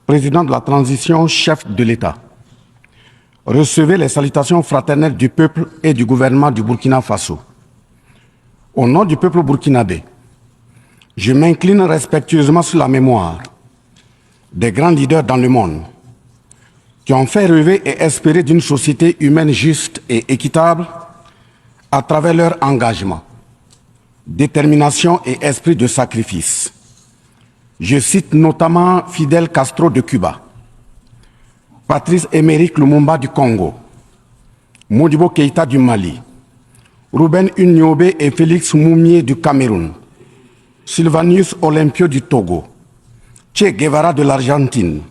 président de la transition, chef de l'État, recevez les salutations fraternelles du peuple et du gouvernement du Burkina Faso. Au nom du peuple burkinabé, je m'incline respectueusement sur la mémoire des grands leaders dans le monde qui ont fait rêver et espérer d'une société humaine juste et équitable à travers leur engagement, détermination et esprit de sacrifice. Je cite notamment Fidel Castro de Cuba, Patrice Émeric Lumumba du Congo, Modibo Keïta du Mali, Ruben Unyobé et Félix Moumié du Cameroun, Sylvanus Olympio du Togo, Che Guevara de l'Argentine,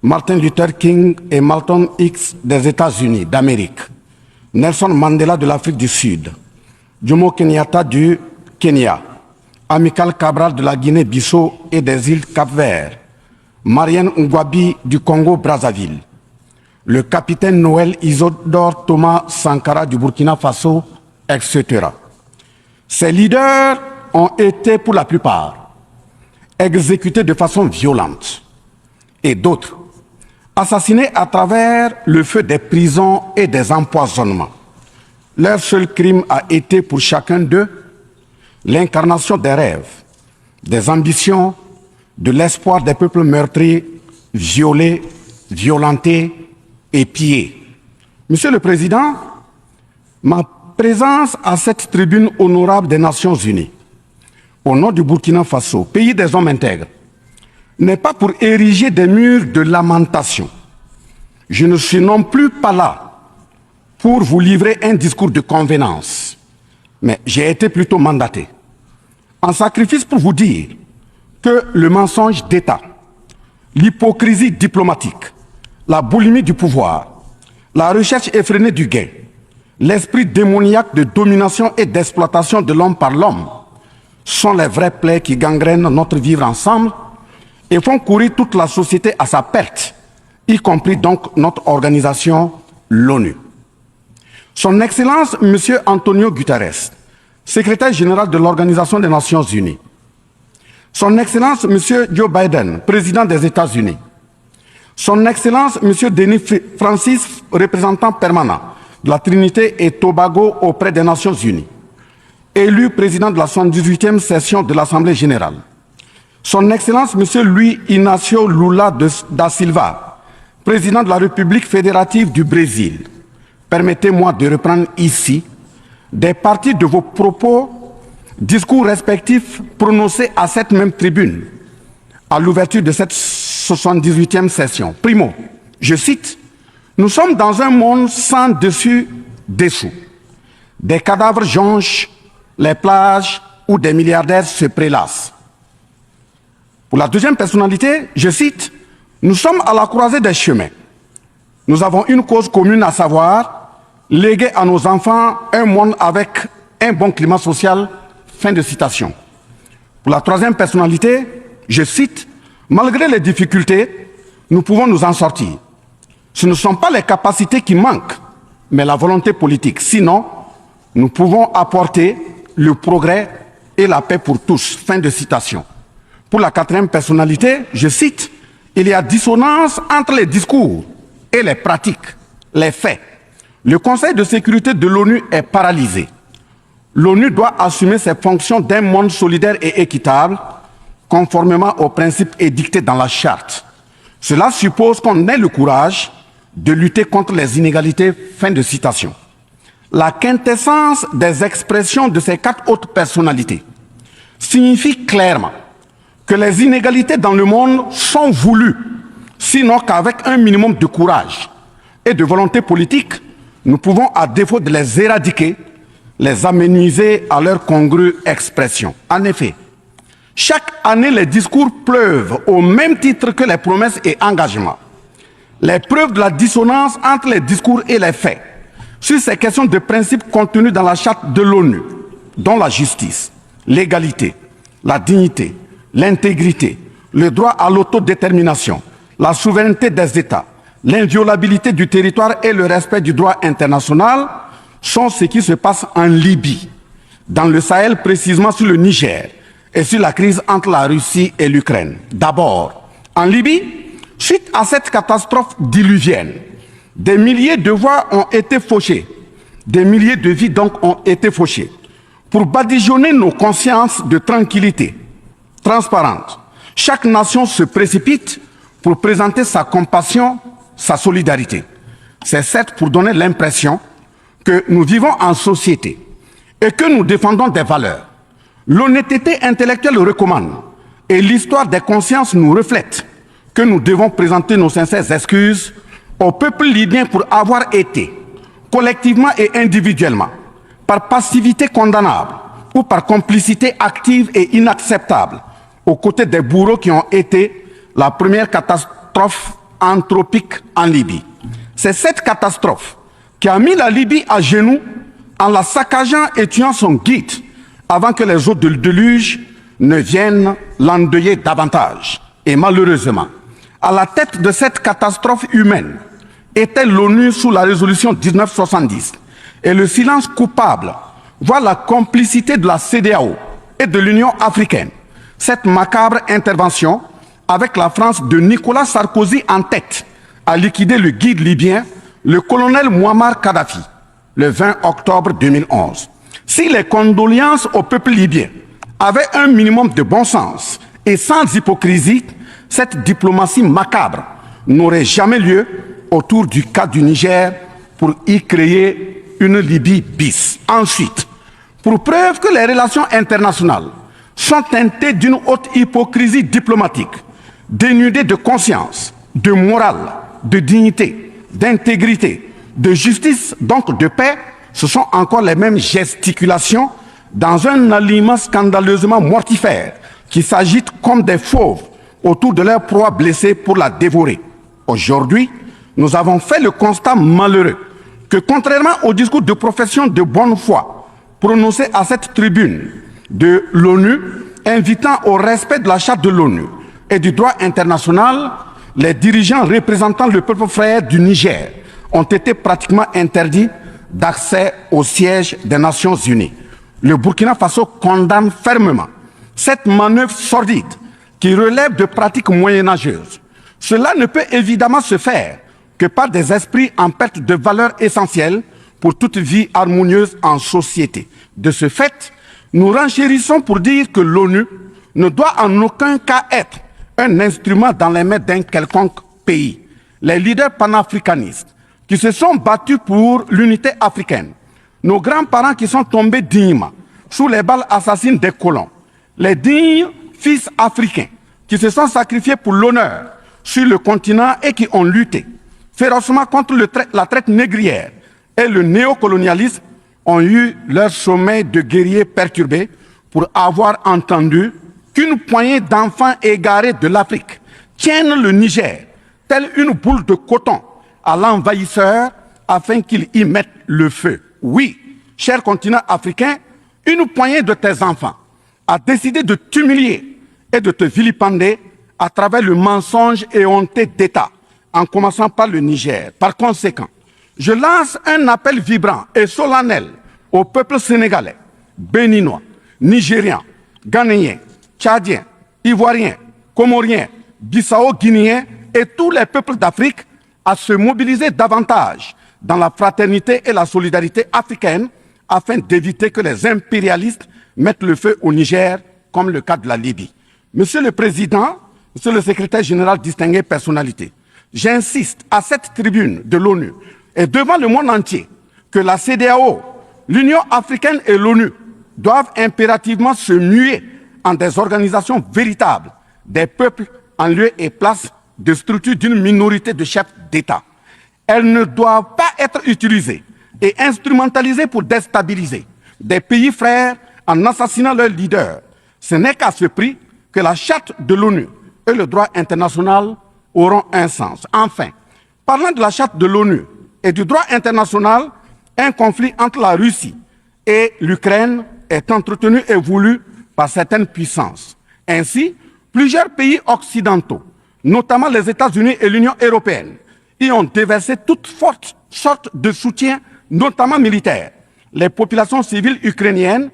Martin Luther King et Malcolm X des États-Unis d'Amérique, Nelson Mandela de l'Afrique du Sud, Jomo Kenyatta du Kenya, Amilcar Cabral de la Guinée-Bissau et des îles Cap-Vert, Marianne Ngouabi du Congo-Brazzaville, le capitaine Noël Isidore Thomas Sankara du Burkina Faso, etc. Ces leaders ont été, pour la plupart, exécutés de façon violente et d'autres assassinés à travers le feu des prisons et des empoisonnements. Leur seul crime a été pour chacun d'eux l'incarnation des rêves, des ambitions, de l'espoir des peuples meurtris, violés, violentés et pillés. Monsieur le Président, ma présence à cette tribune honorable des Nations Unies, au nom du Burkina Faso, pays des hommes intègres, n'est pas pour ériger des murs de lamentation. Je ne suis non plus pas là pour vous livrer un discours de convenance, mais j'ai été plutôt mandaté en sacrifice pour vous dire que le mensonge d'État, l'hypocrisie diplomatique, la boulimie du pouvoir, la recherche effrénée du gain, l'esprit démoniaque de domination et d'exploitation de l'homme par l'homme sont les vrais plaies qui gangrènent notre vivre ensemble et font courir toute la société à sa perte, y compris donc notre organisation, l'ONU. Son Excellence, M. Antonio Guterres, secrétaire général de l'Organisation des Nations Unies, Son Excellence, M. Joe Biden, président des États-Unis, Son Excellence, M. Denis Francis, représentant permanent de la Trinité et Tobago auprès des Nations Unies, élu président de la 78e session de l'Assemblée générale, Son Excellence, M. Luis Inácio Lula da Silva, président de la République fédérative du Brésil, permettez-moi de reprendre ici des parties de vos propos, discours respectifs prononcés à cette même tribune à l'ouverture de cette 78e session. Primo, je cite, « Nous sommes dans un monde sans dessus-dessous. Des cadavres jonchent les plages où des milliardaires se prélassent. » Pour la deuxième personnalité, je cite, « Nous sommes à la croisée des chemins. Nous avons une cause commune, à savoir léguer à nos enfants un monde avec un bon climat social. » Fin de citation. Pour la troisième personnalité, je cite, « Malgré les difficultés, nous pouvons nous en sortir. Ce ne sont pas les capacités qui manquent, mais la volonté politique. Sinon, nous pouvons apporter le progrès et la paix pour tous. » Fin de citation. Pour la quatrième personnalité, je cite, « Il y a dissonance entre les discours et les pratiques, les faits. Le Conseil de sécurité de l'ONU est paralysé. L'ONU doit assumer ses fonctions d'un monde solidaire et équitable, conformément aux principes édictés dans la Charte. Cela suppose qu'on ait le courage de lutter contre les inégalités. » Fin de citation. La quintessence des expressions de ces quatre autres personnalités signifie clairement que les inégalités dans le monde sont voulues, sinon qu'avec un minimum de courage et de volonté politique, nous pouvons, à défaut de les éradiquer, les amenuiser à leur congrue expression. En effet, chaque année, les discours pleuvent au même titre que les promesses et engagements. Les preuves de la dissonance entre les discours et les faits sur ces questions de principes contenus dans la Charte de l'ONU, dont la justice, l'égalité, la dignité, l'intégrité, le droit à l'autodétermination, la souveraineté des États, l'inviolabilité du territoire et le respect du droit international sont ce qui se passe en Libye, dans le Sahel, précisément sur le Niger, et sur la crise entre la Russie et l'Ukraine. D'abord, en Libye, Suite à cette catastrophe diluvienne, des milliers de voix ont été fauchées, des milliers de vies donc ont été fauchées, pour badigeonner nos consciences de tranquillité transparente. Chaque nation se précipite pour présenter sa compassion, sa solidarité. C'est certes pour donner l'impression que nous vivons en société et que nous défendons des valeurs. L'honnêteté intellectuelle recommande et l'histoire des consciences nous reflète que nous devons présenter nos sincères excuses au peuple libyen pour avoir été, collectivement et individuellement, par passivité condamnable ou par complicité active et inacceptable, aux côtés des bourreaux qui ont été la première catastrophe anthropique en Libye. C'est cette catastrophe qui a mis la Libye à genoux en la saccageant et tuant son guide avant que les eaux du déluge ne viennent l'endeuiller davantage. Et malheureusement, à la tête de cette catastrophe humaine était l'ONU sous la résolution 1970. Et le silence coupable voit la complicité de la CEDEAO et de l'Union africaine. Cette macabre intervention, avec la France de Nicolas Sarkozy en tête, a liquidé le guide libyen, le colonel Muammar Kadhafi, le 20 octobre 2011. Si les condoléances au peuple libyen avaient un minimum de bon sens et sans hypocrisie, cette diplomatie macabre n'aurait jamais lieu autour du cas du Niger pour y créer une Libye bis. Ensuite, pour preuve que les relations internationales sont teintées d'une haute hypocrisie diplomatique, dénudées de conscience, de morale, de dignité, d'intégrité, de justice, donc de paix, ce sont encore les mêmes gesticulations dans un aliment scandaleusement mortifère qui s'agitent comme des fauves autour de leur proie blessée pour la dévorer. Aujourd'hui, nous avons fait le constat malheureux que contrairement au discours de profession de bonne foi prononcé à cette tribune de l'ONU, invitant au respect de la charte de l'ONU et du droit international, les dirigeants représentant le peuple frère du Niger ont été pratiquement interdits d'accès au siège des Nations Unies. Le Burkina Faso condamne fermement cette manœuvre sordide qui relève de pratiques moyenâgeuses. Cela ne peut évidemment se faire que par des esprits en perte de valeurs essentielles pour toute vie harmonieuse en société. De ce fait, nous renchérissons pour dire que l'ONU ne doit en aucun cas être un instrument dans les mains d'un quelconque pays. Les leaders panafricanistes qui se sont battus pour l'unité africaine, nos grands-parents qui sont tombés dignement sous les balles assassines des colons, les dignes fils africains qui se sont sacrifiés pour l'honneur sur le continent et qui ont lutté férocement contre la traite négrière et le néocolonialisme, ont eu leur sommeil de guerriers perturbé pour avoir entendu qu'une poignée d'enfants égarés de l'Afrique tiennent le Niger, telle une boule de coton, à l'envahisseur afin qu'il y mette le feu. Oui, cher continent africain, une poignée de tes enfants a décidé de t'humilier et de te vilipender à travers le mensonge éhonté d'État, en commençant par le Niger. Par conséquent, je lance un appel vibrant et solennel au peuple sénégalais, béninois, nigérien, ghanéen, tchadien, ivoirien, comorien, bissau-guinéen et tous les peuples d'Afrique à se mobiliser davantage dans la fraternité et la solidarité africaine afin d'éviter que les impérialistes mettent le feu au Niger, comme le cas de la Libye. Monsieur le Président, Monsieur le Secrétaire général, distingué personnalité, j'insiste à cette tribune de l'ONU et devant le monde entier que la CEDEAO, l'Union africaine et l'ONU doivent impérativement se muer en des organisations véritables des peuples en lieu et place de structures d'une minorité de chefs d'État. Elles ne doivent pas être utilisées et instrumentalisées pour déstabiliser des pays frères en assassinant leurs leaders. Ce n'est qu'à ce prix que la charte de l'ONU et le droit international auront un sens. Enfin, parlant de la charte de l'ONU et du droit international, un conflit entre la Russie et l'Ukraine est entretenu et voulu par certaines puissances. Ainsi, plusieurs pays occidentaux, notamment les États-Unis et l'Union européenne, y ont déversé toute sorte de soutien, notamment militaire. Les populations civiles ukrainiennes,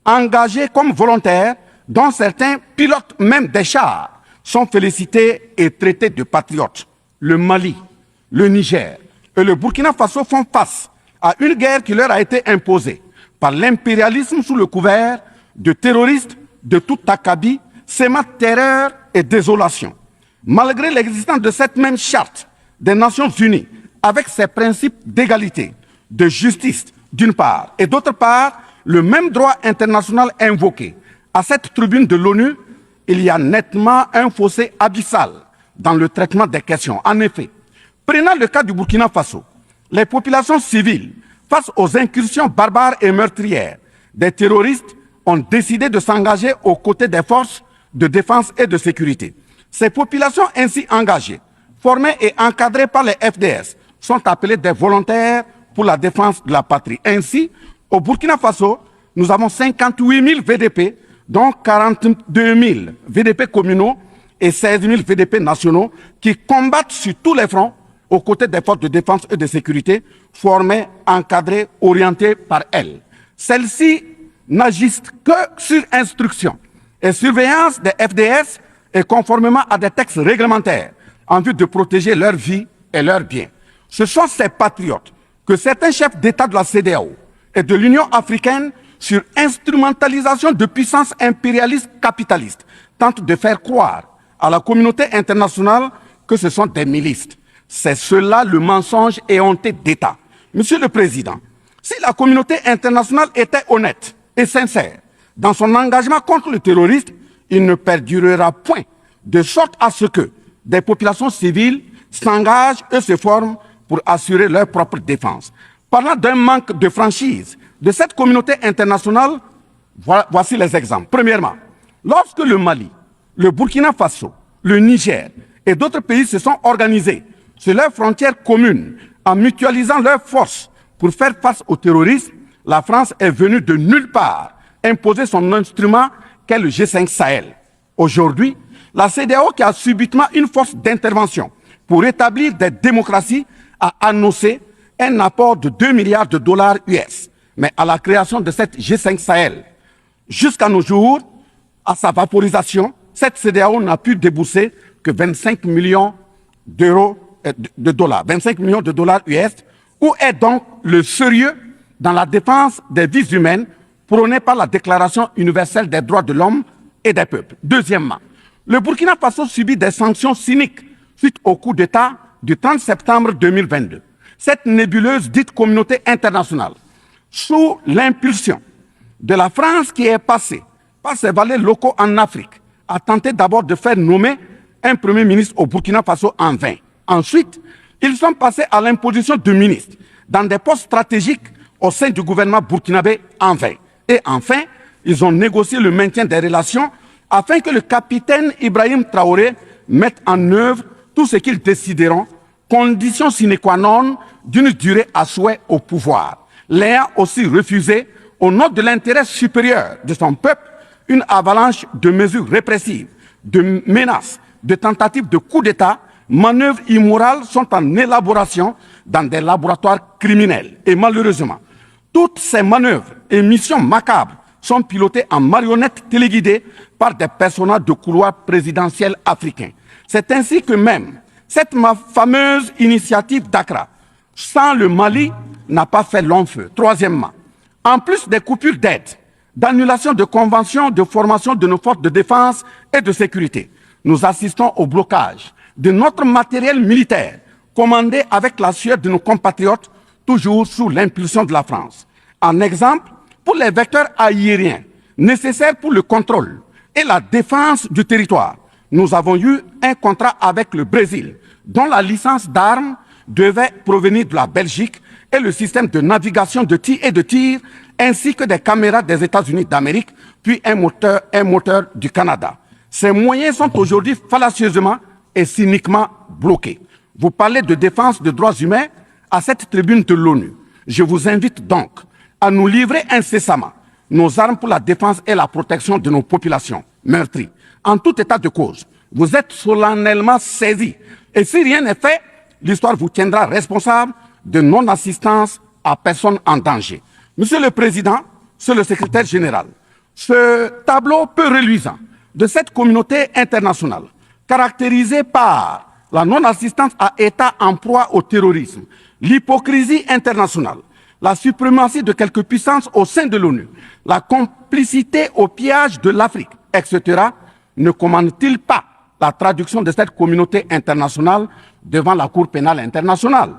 engagées comme volontaires, dont certains pilotent même des chars, sont félicités et traités de patriotes. le Mali, le Niger et le Burkina Faso font face à une guerre qui leur a été imposée par l'impérialisme sous le couvert de terroristes de tout acabit, sémant terreur et désolation. Malgré l'existence de cette même charte des Nations Unies, avec ses principes d'égalité, de justice d'une part, et d'autre part, le même droit international invoqué à cette tribune de l'ONU, il y a nettement un fossé abyssal dans le traitement des questions. En effet, prenant le cas du Burkina Faso, les populations civiles, face aux incursions barbares et meurtrières des terroristes, ont décidé de s'engager aux côtés des forces de défense et de sécurité. Ces populations ainsi engagées, formées et encadrées par les FDS, sont appelées des volontaires pour la défense de la patrie. Ainsi, au Burkina Faso, nous avons 58 000 VDP, dont 42 000 VDP communaux et 16 000 VDP nationaux qui combattent sur tous les fronts aux côtés des forces de défense et de sécurité formées, encadrées, orientées par elles. Celles-ci n'agissent que sur instruction et surveillance des FDS et conformément à des textes réglementaires en vue de protéger leur vie et leurs biens. Ce sont ces patriotes que certains chefs d'État de la CEDEAO et de l'Union africaine, sur instrumentalisation de puissances impérialistes capitalistes, tentent de faire croire à la communauté internationale que ce sont des milices. C'est cela le mensonge éhonté d'État. Monsieur le Président, si la communauté internationale était honnête et sincère dans son engagement contre le terrorisme, il ne perdurera point, de sorte à ce que des populations civiles s'engagent et se forment pour assurer leur propre défense. Parlant d'un manque de franchise de cette communauté internationale, voici les exemples. Premièrement, lorsque le Mali, le Burkina Faso, le Niger et d'autres pays se sont organisés sur leurs frontières communes en mutualisant leurs forces pour faire face au terrorisme, la France est venue de nulle part imposer son instrument qu'est le G5 Sahel. Aujourd'hui, la CEDEAO, qui a subitement une force d'intervention pour établir des démocraties, a annoncé un apport de 2 milliards de dollars US. Mais à la création de cette G5 Sahel, jusqu'à nos jours, à sa vaporisation, cette CEDEAO n'a pu débourser que 25 millions de dollars, 25 millions de dollars US. Où est donc le sérieux dans la défense des vies humaines prônée par la Déclaration universelle des droits de l'homme et des peuples? Deuxièmement, le Burkina Faso subit des sanctions cyniques suite au coup d'État du 30 septembre 2022. Cette nébuleuse dite communauté internationale, sous l'impulsion de la France qui est passée par ses valets locaux en Afrique, a tenté d'abord de faire nommer un Premier ministre au Burkina Faso en vain. Ensuite, ils sont passés à l'imposition de ministres dans des postes stratégiques au sein du gouvernement burkinabé en vain. Et enfin, ils ont négocié le maintien des relations afin que le capitaine Ibrahim Traoré mette en œuvre tout ce qu'ils décideront, condition sine qua non d'une durée à souhait au pouvoir. L'ayant aussi refusé, au nom de l'intérêt supérieur de son peuple, une avalanche de mesures répressives, de menaces, de tentatives de coup d'État, manœuvres immorales sont en élaboration dans des laboratoires criminels. Et malheureusement, toutes ces manœuvres et missions macabres sont pilotées en marionnettes téléguidées par des personnages de couloir présidentiel africains. C'est ainsi que même cette fameuse initiative d'Accra, sans le Mali, n'a pas fait long feu. Troisièmement, en plus des coupures d'aide, d'annulation de conventions de formation de nos forces de défense et de sécurité, nous assistons au blocage de notre matériel militaire, commandé avec la sueur de nos compatriotes, toujours sous l'impulsion de la France. En exemple, pour les vecteurs aériens nécessaires pour le contrôle et la défense du territoire, nous avons eu un contrat avec le Brésil, dont la licence d'armes devait provenir de la Belgique et le système de navigation de tir, ainsi que des caméras des États-Unis d'Amérique, puis un moteur du Canada. Ces moyens sont aujourd'hui fallacieusement et cyniquement bloqués. Vous parlez de défense des droits humains à cette tribune de l'ONU. Je vous invite donc à nous livrer incessamment nos armes pour la défense et la protection de nos populations meurtries. En tout état de cause, vous êtes solennellement saisis. Et si rien n'est fait, l'histoire vous tiendra responsable de non-assistance à personne en danger. Monsieur le Président, Monsieur le Secrétaire général, ce tableau peu reluisant de cette communauté internationale, caractérisée par la non-assistance à États en proie au terrorisme, l'hypocrisie internationale, la suprématie de quelques puissances au sein de l'ONU, la complicité au pillage de l'Afrique, etc., ne commandent-ils pas la traduction de cette communauté internationale devant la Cour pénale internationale?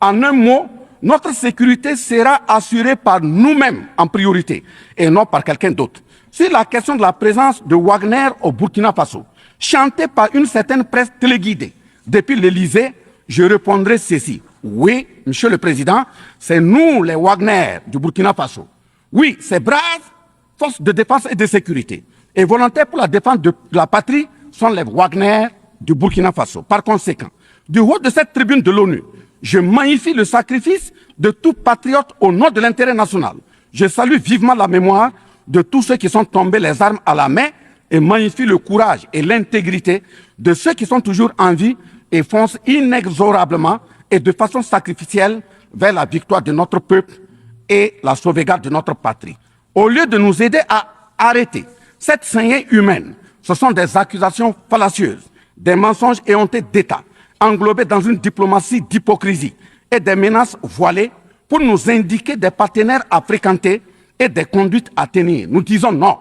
En un mot, notre sécurité sera assurée par nous-mêmes en priorité et non par quelqu'un d'autre. Sur la question de la présence de Wagner au Burkina Faso, chantée par une certaine presse téléguidée depuis l'Élysée, je répondrai ceci. Oui, Monsieur le Président, c'est nous les Wagner du Burkina Faso. Oui, ces braves forces de défense et de sécurité et volontaires pour la défense de la patrie sont les Wagner du Burkina Faso. Par conséquent, du haut de cette tribune de l'ONU, je magnifie le sacrifice de tout patriote au nom de l'intérêt national. Je salue vivement la mémoire de tous ceux qui sont tombés les armes à la main et magnifie le courage et l'intégrité de ceux qui sont toujours en vie et foncent inexorablement et de façon sacrificielle vers la victoire de notre peuple et la sauvegarde de notre patrie. Au lieu de nous aider à arrêter cette saignée humaine, ce sont des accusations fallacieuses, des mensonges éhontés d'État, englobés dans une diplomatie d'hypocrisie et des menaces voilées pour nous indiquer des partenaires à fréquenter et des conduites à tenir. Nous disons non.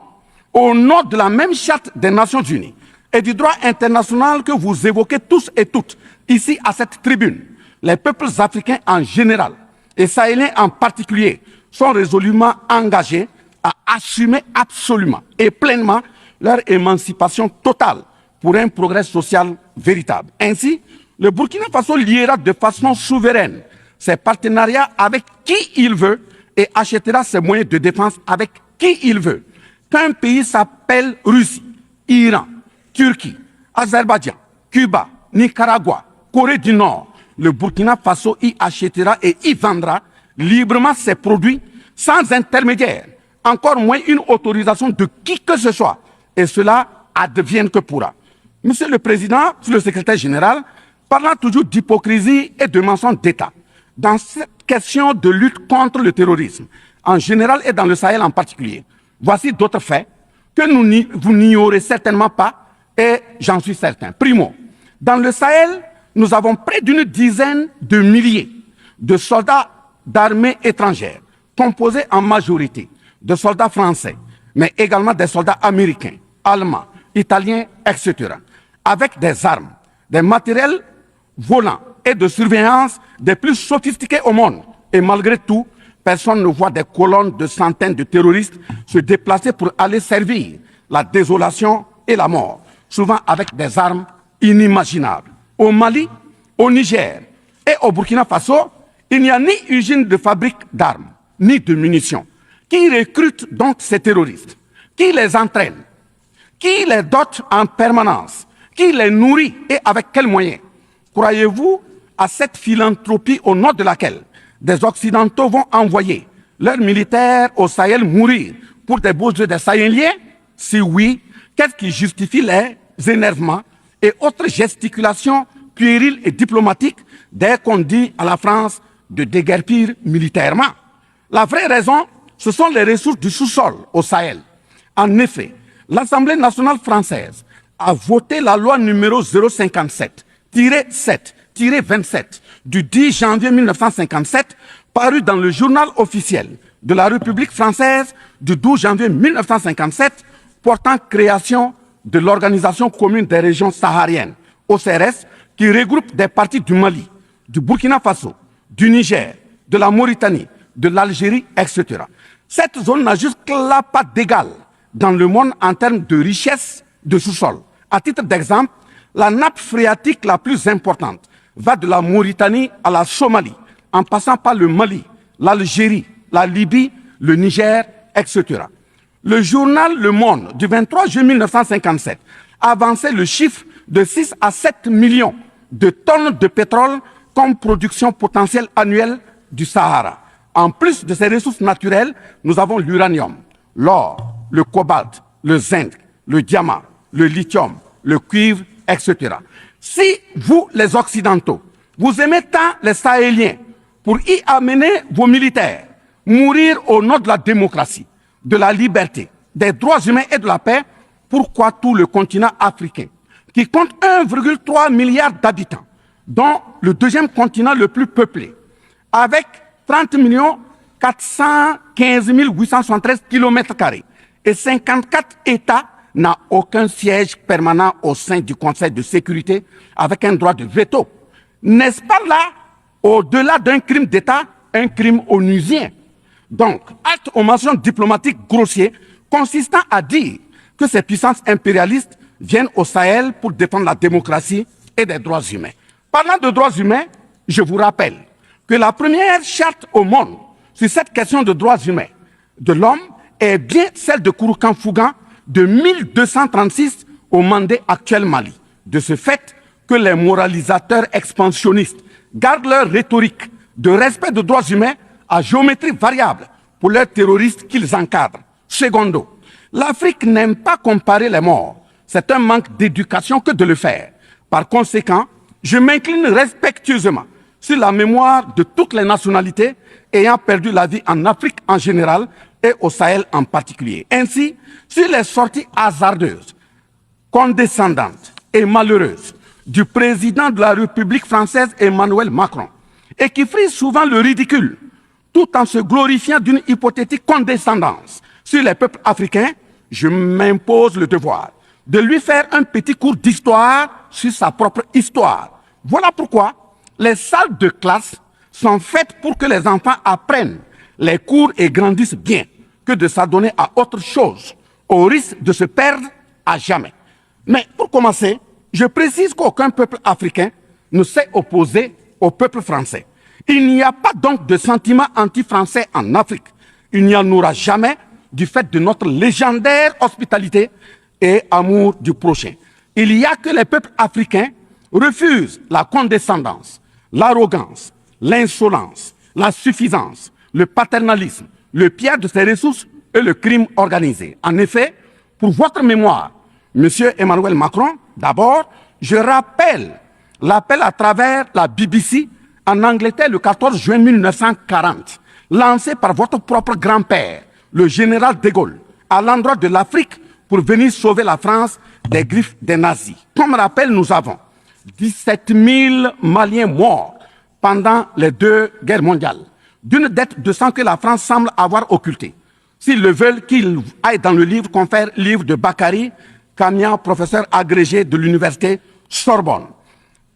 Au nom de la même charte des Nations Unies et du droit international que vous évoquez tous et toutes ici à cette tribune, les peuples africains en général et sahéliens en particulier sont résolument engagés à assumer absolument et pleinement leur émancipation totale pour un progrès social véritable. Ainsi, le Burkina Faso liera de façon souveraine ses partenariats avec qui il veut et achètera ses moyens de défense avec qui il veut. Qu'un pays s'appelle Russie, Iran, Turquie, Azerbaïdjan, Cuba, Nicaragua, Corée du Nord, le Burkina Faso y achètera et y vendra librement ses produits sans intermédiaire, encore moins une autorisation de qui que ce soit. Et cela advienne que pourra. Monsieur le Président, Monsieur le Secrétaire général, parlant toujours d'hypocrisie et de mensonges d'État, dans cette question de lutte contre le terrorisme, en général et dans le Sahel en particulier, voici d'autres faits que vous n'ignorez certainement pas et j'en suis certain. Primo, dans le Sahel, nous avons près d'une dizaine de milliers de soldats d'armées étrangères, composés en majorité de soldats français, mais également des soldats américains, allemands, italiens, etc., avec des armes, des matériels volants et de surveillance des plus sophistiqués au monde. Et malgré tout, personne ne voit des colonnes de centaines de terroristes se déplacer pour aller servir la désolation et la mort, souvent avec des armes inimaginables. Au Mali, au Niger et au Burkina Faso, il n'y a ni usine de fabrique d'armes, ni de munitions. Qui recrute donc ces terroristes? Qui les entraîne? Qui les dote en permanence? Qui les nourrit et avec quels moyens? Croyez-vous à cette philanthropie au nom de laquelle des Occidentaux vont envoyer leurs militaires au Sahel mourir pour des beaux yeux des Sahéliens? Si oui, qu'est-ce qui justifie les énervements et autres gesticulations puériles et diplomatiques dès qu'on dit à la France de déguerpir militairement? La vraie raison, ce sont les ressources du sous-sol au Sahel. En effet, l'Assemblée nationale française a voté la loi numéro 057-7-27 du 10 janvier 1957, parue dans le journal officiel de la République française du 12 janvier 1957, portant création de l'Organisation commune des régions sahariennes, OCRS, qui regroupe des parties du Mali, du Burkina Faso, du Niger, de la Mauritanie, de l'Algérie, etc. Cette zone n'a jusque-là pas d'égal dans le monde en termes de richesse de sous-sol. À titre d'exemple, la nappe phréatique la plus importante va de la Mauritanie à la Somalie, en passant par le Mali, l'Algérie, la Libye, le Niger, etc. Le journal Le Monde du 23 juillet 1957 avançait le chiffre de 6 à 7 millions de tonnes de pétrole comme production potentielle annuelle du Sahara. En plus de ces ressources naturelles, nous avons l'uranium, l'or, le cobalt, le zinc, le diamant, le lithium, le cuivre, etc. Si vous, les Occidentaux, vous aimez tant les Sahéliens pour y amener vos militaires, mourir au nom de la démocratie, de la liberté, des droits humains et de la paix, pourquoi tout le continent africain, qui compte 1,3 milliard d'habitants, dont le deuxième continent le plus peuplé, avec 30 415 873 km² et 54 États, n'a aucun siège permanent au sein du Conseil de sécurité avec un droit de veto. N'est-ce pas là, au-delà d'un crime d'État, un crime onusien? Donc, acte aux mentions diplomatiques grossiers consistant à dire que ces puissances impérialistes viennent au Sahel pour défendre la démocratie et des droits humains. Parlant de droits humains, je vous rappelle que la première charte au monde sur cette question de droits humains de l'homme est bien celle de Kouroukan Fougan de 1236 au Mandé actuel Mali. De ce fait que les moralisateurs expansionnistes gardent leur rhétorique de respect des droits humains à géométrie variable pour leurs terroristes qu'ils encadrent. Secondo, l'Afrique n'aime pas comparer les morts. C'est un manque d'éducation que de le faire. Par conséquent, je m'incline respectueusement sur la mémoire de toutes les nationalités ayant perdu la vie en Afrique en général et au Sahel en particulier. Ainsi, sur les sorties hasardeuses, condescendantes et malheureuses du président de la République française Emmanuel Macron, et qui frise souvent le ridicule, tout en se glorifiant d'une hypothétique condescendance sur les peuples africains, je m'impose le devoir de lui faire un petit cours d'histoire sur sa propre histoire. Voilà pourquoi les salles de classe sont faites pour que les enfants apprennent les cours et grandissent bien, que de s'adonner à autre chose, au risque de se perdre à jamais. Mais pour commencer, je précise qu'aucun peuple africain ne s'est opposé au peuple français. Il n'y a pas donc de sentiment anti-français en Afrique. Il n'y en aura jamais du fait de notre légendaire hospitalité et amour du prochain. Il y a que les peuples africains refusent la condescendance, l'arrogance, l'insolence, la suffisance, le paternalisme, le pillage de ses ressources et le crime organisé. En effet, pour votre mémoire, Monsieur Emmanuel Macron, d'abord, je rappelle l'appel à travers la BBC en Angleterre le 14 juin 1940, lancé par votre propre grand-père, le général de Gaulle, à l'endroit de l'Afrique pour venir sauver la France des griffes des nazis. Comme rappel, nous avons 17 000 Maliens morts pendant les 2 guerres mondiales, d'une dette de sang que la France semble avoir occultée. S'ils le veulent, qu'ils aillent dans le livre confère livre de Bakary Kamian, professeur agrégé de l'université Sorbonne.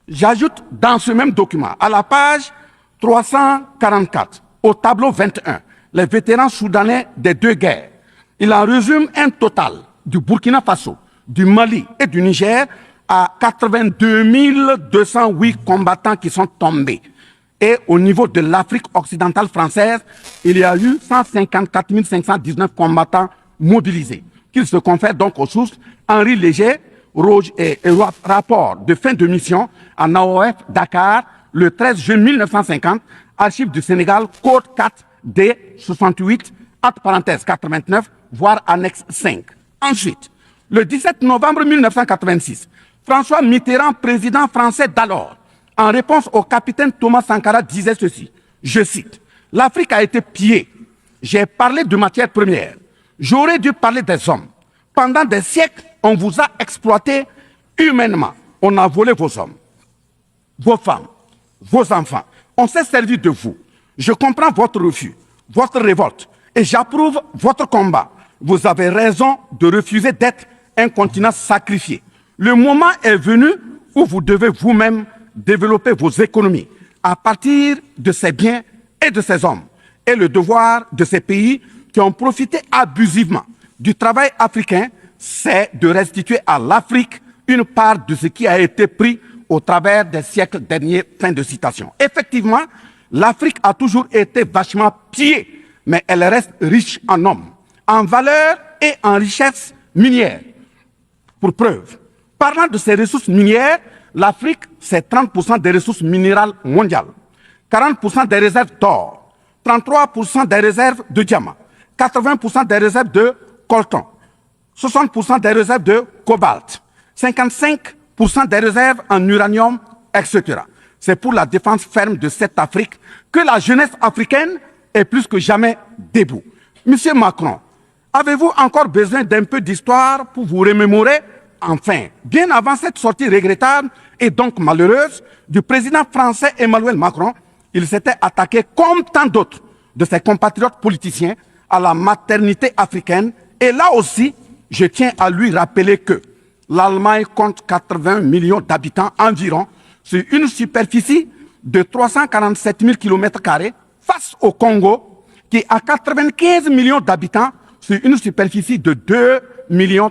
J'ajoute dans ce même document, à la page 344, au tableau 21, les vétérans soudanais des 2 guerres. Il en résume un total du Burkina Faso, du Mali et du Niger à 82 208 combattants qui sont tombés. Et au niveau de l'Afrique occidentale française, il y a eu 154 519 combattants mobilisés, qu'ils se confèrent donc aux sources Henri Léger, et rapport de fin de mission en AOF Dakar, le 13 juin 1950, archives du Sénégal, code 4 D 68, entre parenthèses 89, voire annexe 5. Ensuite, le 17 novembre 1986, François Mitterrand, président français d'alors, en réponse au capitaine Thomas Sankara, disait ceci, je cite, « L'Afrique a été pillée. J'ai parlé de matières premières. J'aurais dû parler des hommes. Pendant des siècles, on vous a exploité humainement. On a volé vos hommes, vos femmes, vos enfants. On s'est servi de vous. Je comprends votre refus, votre révolte, et j'approuve votre combat. Vous avez raison de refuser d'être un continent sacrifié. Le moment est venu où vous devez vous-même développer vos économies à partir de ces biens et de ces hommes. Et le devoir de ces pays qui ont profité abusivement du travail africain, c'est de restituer à l'Afrique une part de ce qui a été pris au travers des siècles derniers. Fin de citation. Effectivement, l'Afrique a toujours été vachement pillée, mais elle reste riche en hommes, en valeur et en richesse minière. Pour preuve, parlant de ses ressources minières, l'Afrique, c'est 30% des ressources minérales mondiales, 40% des réserves d'or, 33% des réserves de diamants, 80% des réserves de coltan, 60% des réserves de cobalt, 55% des réserves en uranium, etc. C'est pour la défense ferme de cette Afrique que la jeunesse africaine est plus que jamais debout. Monsieur Macron, avez-vous encore besoin d'un peu d'histoire pour vous remémorer enfin, bien avant cette sortie regrettable et donc malheureuse du président français Emmanuel Macron, il s'était attaqué, comme tant d'autres de ses compatriotes politiciens, à la maternité africaine. Et là aussi, je tiens à lui rappeler que l'Allemagne compte 80 millions d'habitants environ sur une superficie de 347 000 km² face au Congo, qui a 95 millions d'habitants sur une superficie de 2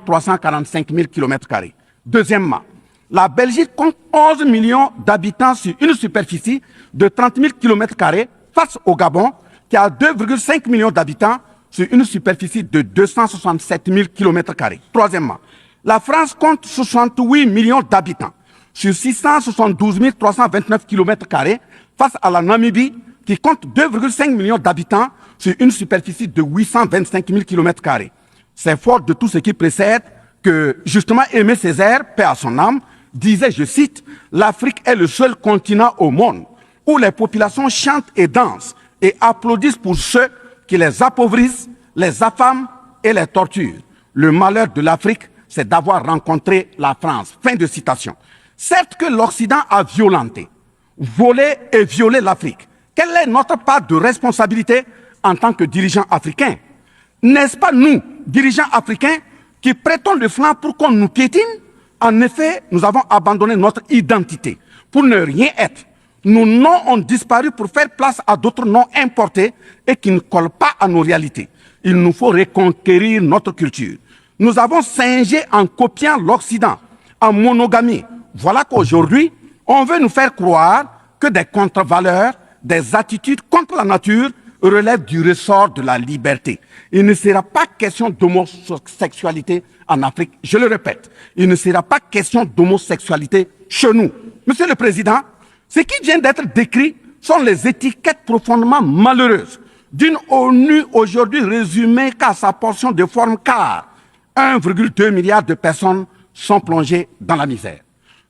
345 000 km². Deuxièmement, la Belgique compte 11 millions d'habitants sur une superficie de 30 000 km² face au Gabon, qui a 2,5 millions d'habitants sur une superficie de 267 000 km². Troisièmement, la France compte 68 millions d'habitants sur 672 329 km² face à la Namibie, qui compte 2,5 millions d'habitants sur une superficie de 825 000 km². C'est fort de tout ce qui précède que, justement, Aimé Césaire, paix à son âme, disait, je cite, « L'Afrique est le seul continent au monde où les populations chantent et dansent et applaudissent pour ceux qui les appauvrissent, les affament et les torturent. Le malheur de l'Afrique, c'est d'avoir rencontré la France. » Fin de citation. Certes que l'Occident a violenté, volé et violé l'Afrique. Quelle est notre part de responsabilité en tant que dirigeants africains? N'est-ce pas nous, dirigeants africains, qui prêtons le flanc pour qu'on nous piétine? En effet, nous avons abandonné notre identité pour ne rien être. Nos noms ont disparu pour faire place à d'autres noms importés et qui ne collent pas à nos réalités. Il nous faut reconquérir notre culture. Nous avons singé en copiant l'Occident, en monogamie. Voilà qu'aujourd'hui, on veut nous faire croire que des contre-valeurs, des attitudes contre la nature relèvent du ressort de la liberté. Il ne sera pas question d'homosexualité en Afrique. Je le répète, il ne sera pas question d'homosexualité chez nous. Monsieur le Président, ce qui vient d'être décrit sont les étiquettes profondément malheureuses d'une ONU aujourd'hui résumée qu'à sa portion de forme, car 1,2 milliard de personnes sont plongées dans la misère.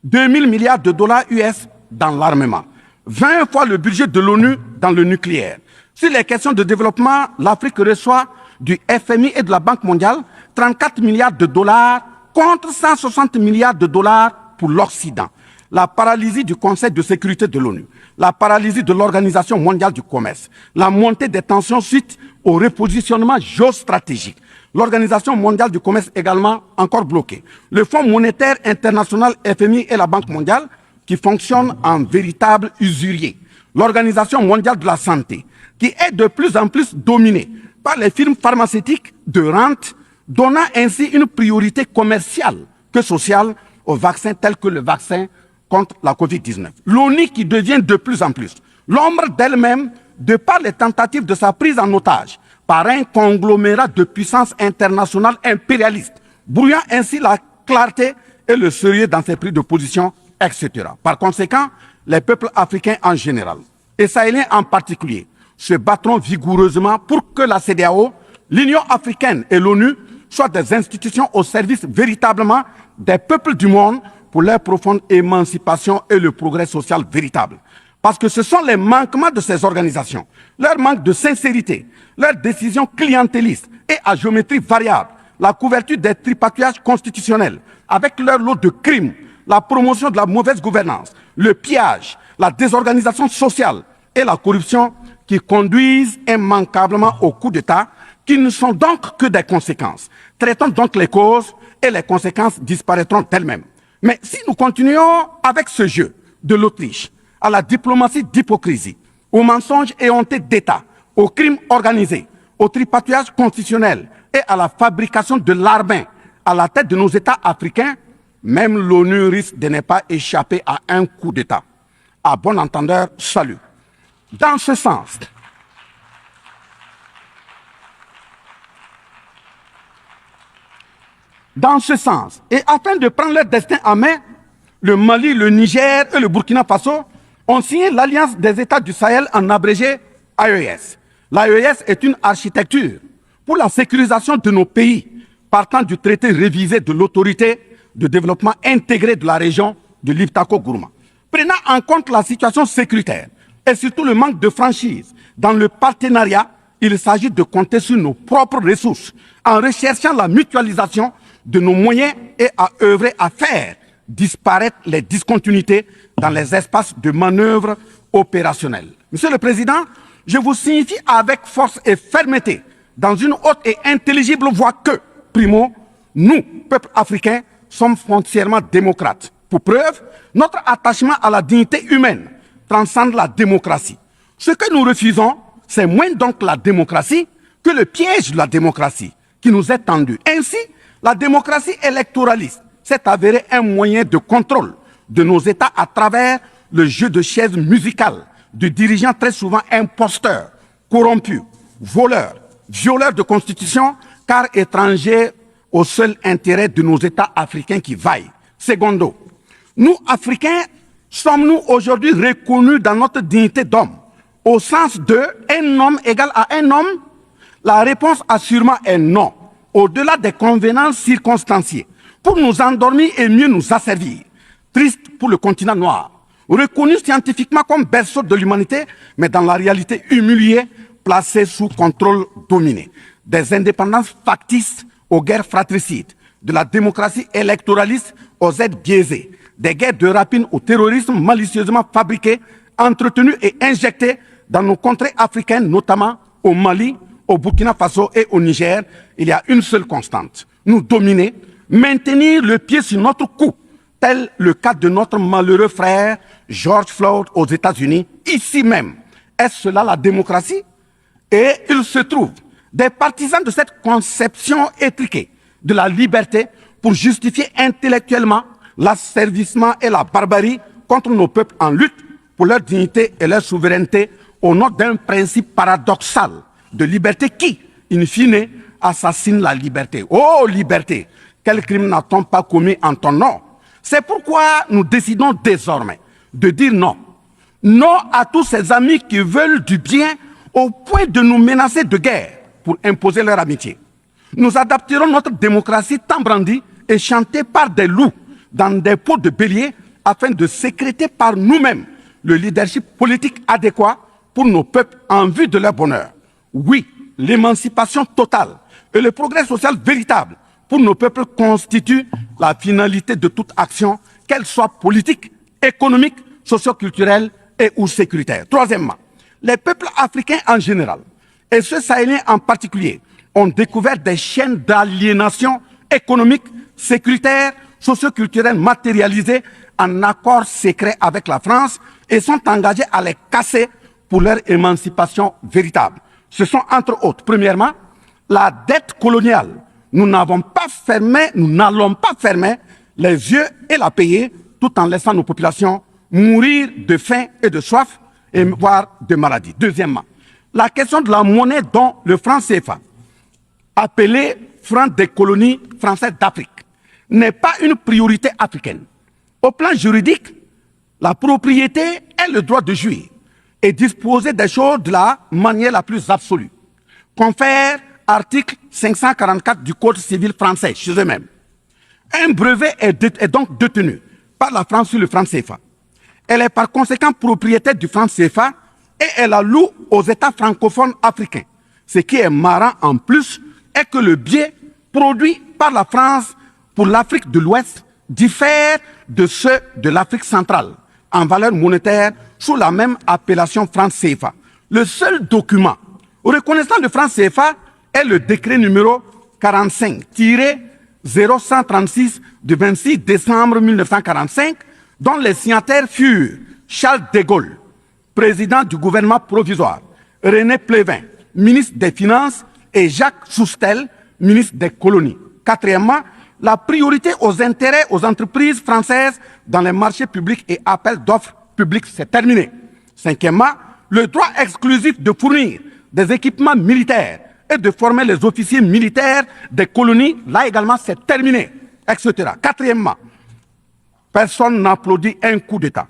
2 000 milliards de dollars US dans l'armement. 20 fois le budget de l'ONU dans le nucléaire. Sur les questions de développement, l'Afrique reçoit du FMI et de la Banque mondiale 34 milliards de dollars contre 160 milliards de dollars pour l'Occident. La paralysie du Conseil de sécurité de l'ONU, la paralysie de l'Organisation mondiale du commerce, la montée des tensions suite au repositionnement géostratégique. L'Organisation mondiale du commerce également encore bloquée. Le Fonds monétaire international FMI et la Banque mondiale qui fonctionnent en véritable usurier. L'Organisation mondiale de la santé qui est de plus en plus dominée par les firmes pharmaceutiques de rente, donnant ainsi une priorité commerciale que sociale aux vaccins tels que le vaccin contre la Covid-19. L'ONU qui devient de plus en plus l'ombre d'elle-même de par les tentatives de sa prise en otage par un conglomérat de puissances internationales impérialistes, brouillant ainsi la clarté et le sérieux dans ses prises de position, etc. Par conséquent, les peuples africains en général, et sahéliens en particulier, se battront vigoureusement pour que la CEDEAO, l'Union africaine et l'ONU soient des institutions au service véritablement des peuples du monde pour leur profonde émancipation et le progrès social véritable. Parce que ce sont les manquements de ces organisations, leur manque de sincérité, leurs décisions clientélistes et à géométrie variable, la couverture des tripatouillages constitutionnels avec leur lot de crimes, la promotion de la mauvaise gouvernance, le pillage, la désorganisation sociale et la corruption qui conduisent immanquablement au coup d'État, qui ne sont donc que des conséquences. Traitons donc les causes et les conséquences disparaîtront d'elles-mêmes. Mais si nous continuons avec ce jeu de l'Autriche, à la diplomatie d'hypocrisie, aux mensonges éhontés d'État, aux crimes organisés, au tripatouillage constitutionnel et à la fabrication de l'armée à la tête de nos États africains, même l'ONU risque de ne pas échapper à un coup d'État. À bon entendeur, salut. Dans ce sens, et afin de prendre leur destin en main, le Mali, le Niger et le Burkina Faso ont signé l'Alliance des États du Sahel, en abrégé AES. L'AES est une architecture pour la sécurisation de nos pays, partant du traité révisé de l'autorité de développement intégré de la région de l'Iptako-Gourma. Prenant en compte la situation sécuritaire et surtout le manque de franchise dans le partenariat, il s'agit de compter sur nos propres ressources en recherchant la mutualisation de nos moyens et à œuvrer à faire disparaître les discontinuités dans les espaces de manœuvre opérationnels. Monsieur le Président, je vous signifie avec force et fermeté, dans une haute et intelligible voix que, primo, nous, peuple africain, sommes foncièrement démocrates. Pour preuve, notre attachement à la dignité humaine transcende la démocratie. Ce que nous refusons, c'est moins donc la démocratie que le piège de la démocratie qui nous est tendu. Ainsi, la démocratie électoraliste s'est avérée un moyen de contrôle de nos États à travers le jeu de chaises musicales de dirigeants très souvent imposteurs, corrompus, voleurs, violeurs de constitution, car étrangers au seul intérêt de nos États africains qui vaillent. Secondo, nous, Africains, sommes-nous aujourd'hui reconnus dans notre dignité d'homme, au sens de un homme égal à un homme? La réponse assurément est non, au-delà des convenances circonstanciées, pour nous endormir et mieux nous asservir. Triste pour le continent noir, reconnu scientifiquement comme berceau de l'humanité, mais dans la réalité humilié, placé sous contrôle dominé. Des indépendances factices aux guerres fratricides, de la démocratie électoraliste aux aides biaisées, des guerres de rapine au terrorisme malicieusement fabriquées, entretenues et injectées dans nos contrées africaines, notamment au Mali, au Burkina Faso et au Niger. Il y a une seule constante: nous dominer, maintenir le pied sur notre cou, tel le cas de notre malheureux frère George Floyd aux États-Unis, ici même. Est-ce cela la démocratie? Et il se trouve des partisans de cette conception étriquée de la liberté pour justifier intellectuellement l'asservissement et la barbarie contre nos peuples en lutte pour leur dignité et leur souveraineté au nom d'un principe paradoxal de liberté qui, in fine, assassine la liberté. Oh liberté, quel crime n'a-t-on pas commis en ton nom? C'est pourquoi nous décidons désormais de dire non. Non à tous ces amis qui veulent du bien au point de nous menacer de guerre pour imposer leur amitié. Nous adapterons notre démocratie tant brandie et chantée par des loups dans des pots de bélier afin de sécréter par nous-mêmes le leadership politique adéquat pour nos peuples en vue de leur bonheur. Oui, l'émancipation totale et le progrès social véritable pour nos peuples constituent la finalité de toute action, qu'elle soit politique, économique, socio-culturelle et ou sécuritaire. Troisièmement, les peuples africains en général, et ceux sahéliens en particulier, ont découvert des chaînes d'aliénation économique, sécuritaire, socio-culturelle matérialisées en accord secret avec la France et sont engagés à les casser pour leur émancipation véritable. Ce sont entre autres, premièrement, la dette coloniale. Nous n'allons pas fermer les yeux et la payer tout en laissant nos populations mourir de faim et de soif et voire de maladie. Deuxièmement, la question de la monnaie dont le franc CFA, appelé franc des colonies françaises d'Afrique, n'est pas une priorité africaine. Au plan juridique, la propriété est le droit de jouir et disposer des choses de la manière la plus absolue. Confère article 544 du Code civil français chez eux-mêmes. Un brevet est donc détenu par la France sur le franc CFA. Elle est par conséquent propriétaire du franc CFA et elle la loue aux États francophones africains. Ce qui est marrant en plus est que le biais produit par la France pour l'Afrique de l'Ouest diffère de ceux de l'Afrique centrale en valeur monétaire sous la même appellation franc CFA. Le seul document reconnaissant le franc CFA est le décret numéro 45-0136 du 26 décembre 1945, dont les signataires furent Charles de Gaulle, président du gouvernement provisoire, René Pleven, ministre des Finances, et Jacques Soustel, ministre des Colonies. Quatrièmement, la priorité aux intérêts aux entreprises françaises dans les marchés publics et appels d'offres publics, c'est terminé. Cinquièmement, le droit exclusif de fournir des équipements militaires et de former les officiers militaires des colonies, là également c'est terminé, etc. Quatrièmement, personne n'applaudit un coup d'État.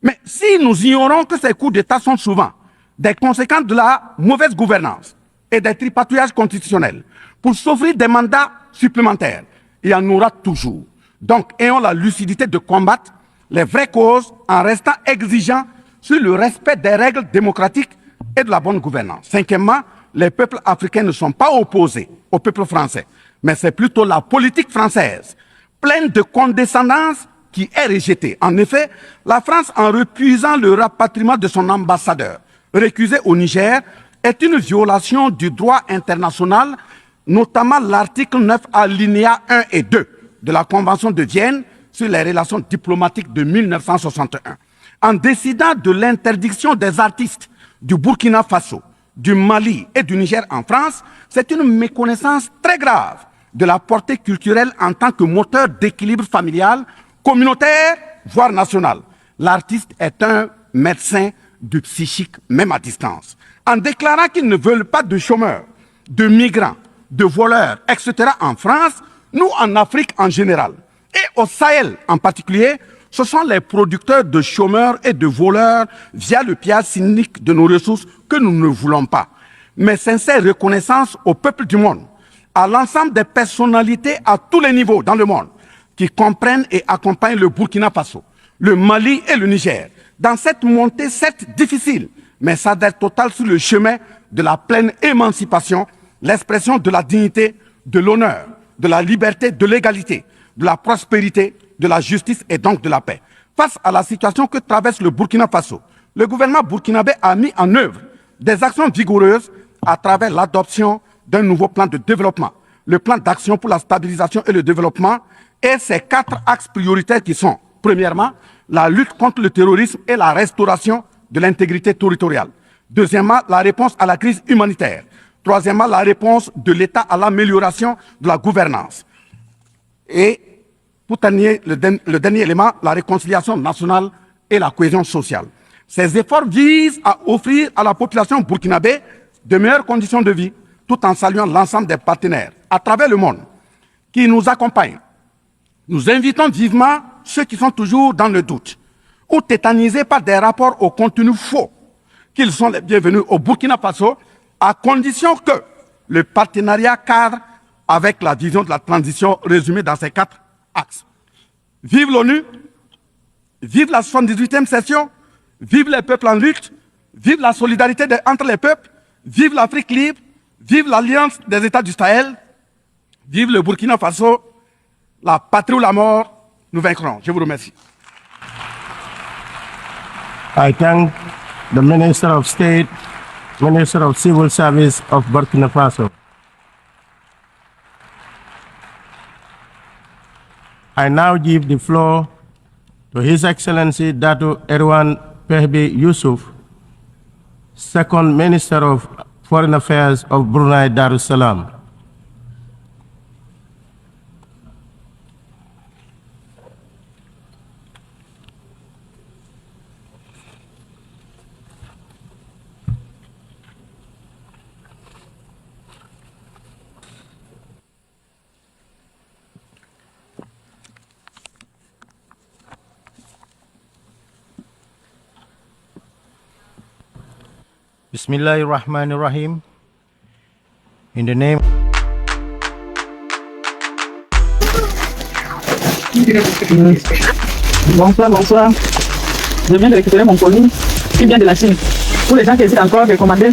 Mais si nous ignorons que ces coups d'État sont souvent des conséquences de la mauvaise gouvernance et des tripatouillages constitutionnels pour s'offrir des mandats supplémentaires, il y en aura toujours. Donc, ayons la lucidité de combattre les vraies causes en restant exigeants sur le respect des règles démocratiques et de la bonne gouvernance. Cinquièmement, les peuples africains ne sont pas opposés au peuple français, mais c'est plutôt la politique française, pleine de condescendance, qui est rejetée. En effet, la France, en refusant le rapatriement de son ambassadeur récusé au Niger, est une violation du droit international, notamment l'article 9 alinéa 1 et 2 de la Convention de Vienne sur les relations diplomatiques de 1961. En décidant de l'interdiction des artistes du Burkina Faso, du Mali et du Niger en France, c'est une méconnaissance très grave de la portée culturelle en tant que moteur d'équilibre familial, communautaire, voire national. L'artiste est un médecin du psychique, même à distance. En déclarant qu'ils ne veulent pas de chômeurs, de migrants, de voleurs, etc. en France, nous en Afrique en général, et au Sahel en particulier, ce sont les producteurs de chômeurs et de voleurs via le pillage cynique de nos ressources que nous ne voulons pas. Mais sincère reconnaissance au peuple du monde, à l'ensemble des personnalités à tous les niveaux dans le monde qui comprennent et accompagnent le Burkina Faso, le Mali et le Niger dans cette montée certes difficile, mais s'adhère totale sur le chemin de la pleine émancipation, l'expression de la dignité, de l'honneur, de la liberté, de l'égalité, de la prospérité, de la justice et donc de la paix. Face à la situation que traverse le Burkina Faso, le gouvernement burkinabé a mis en œuvre des actions vigoureuses à travers l'adoption d'un nouveau plan de développement, le plan d'action pour la stabilisation et le développement, et ses 4 axes prioritaires qui sont, premièrement, la lutte contre le terrorisme et la restauration de l'intégrité territoriale. Deuxièmement, la réponse à la crise humanitaire. Troisièmement, la réponse de l'État à l'amélioration de la gouvernance. Et pour terminer, le dernier élément, la réconciliation nationale et la cohésion sociale. Ces efforts visent à offrir à la population burkinabé de meilleures conditions de vie, tout en saluant l'ensemble des partenaires à travers le monde qui nous accompagnent. Nous invitons vivement ceux qui sont toujours dans le doute ou tétanisés par des rapports au contenu faux qu'ils sont les bienvenus au Burkina Faso, à condition que le partenariat cadre avec la vision de la transition résumée dans ces 4 axes. Vive l'ONU, vive la 78e session, vive les peuples en lutte, vive la solidarité entre les peuples, vive l'Afrique libre, vive l'Alliance des États du Sahel, vive le Burkina Faso, la patrie ou la mort, nous vaincrons. Je vous remercie. I thank the Minister of State, Minister of Civil Service of Burkina Faso. I now give the floor to His Excellency Dato Erwan Pehbe Yusuf, Second Minister of Foreign Affairs of Brunei Darussalam. Bismillahirrahmanirrahim. In the name. Bonsoir, bonsoir. Je viens de récupérer mon colis qui vient de la Chine. Pour les gens qui hésitent encore de commander,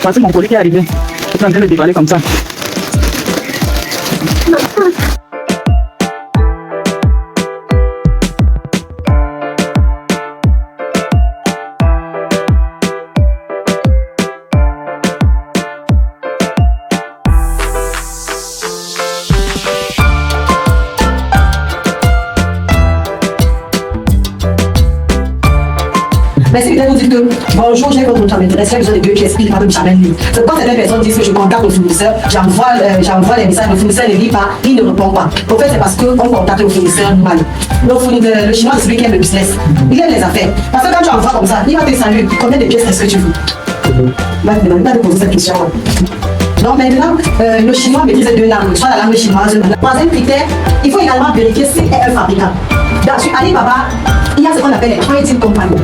voici mon colis qui est arrivé. Je suis en train de déballer comme ça. Merci peut-être vous dites que bonjour, j'ai votre temps m'intéresse, j'ai besoin de 2 pièces, puis il n'y a pas de jamais lu. C'est quand certaines personnes disent que je contacte le fournisseur, j'envoie les messages, le fournisseur ne lit pas, il ne répond pas. En fait, c'est parce qu'on contacte le fournisseur mal. Le chinois, c'est celui qui aime le business. Il aime les affaires. Parce que quand tu envoies comme ça, il va te saluer. Combien de pièces est-ce que tu veux? Il va te demander pas de poser cette question. Donc maintenant, le chinois maîtrise 2 langues, soit la langue chinoise. Troisième critère, il faut également vérifier s'il est un fabricant. Sur Alibaba, il y a ce qu'on appelle les trading companies.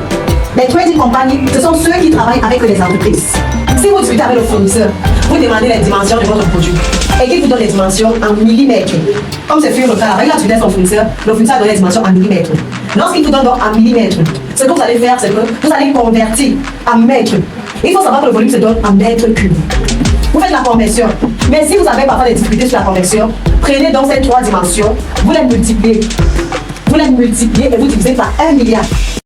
Les trading companies, ce sont ceux qui travaillent avec les entreprises. Si vous discutez avec le fournisseur, vous demandez les dimensions de votre produit et qu'il vous donne les dimensions en millimètres. Comme c'est fait le cas, avec la discuté son fournisseur, le fournisseur donne les dimensions en millimètres. Lorsqu'il vous donne donc en millimètres, ce que vous allez faire, c'est que vous allez convertir en mètres. Il faut savoir que le volume se donne en mètres cubes. vous faites la conversion. Mais si vous avez parfois des difficultés sur la conversion, prenez donc ces 3 dimensions, vous les multipliez. Vous les multipliez et vous divisez par 1 milliard.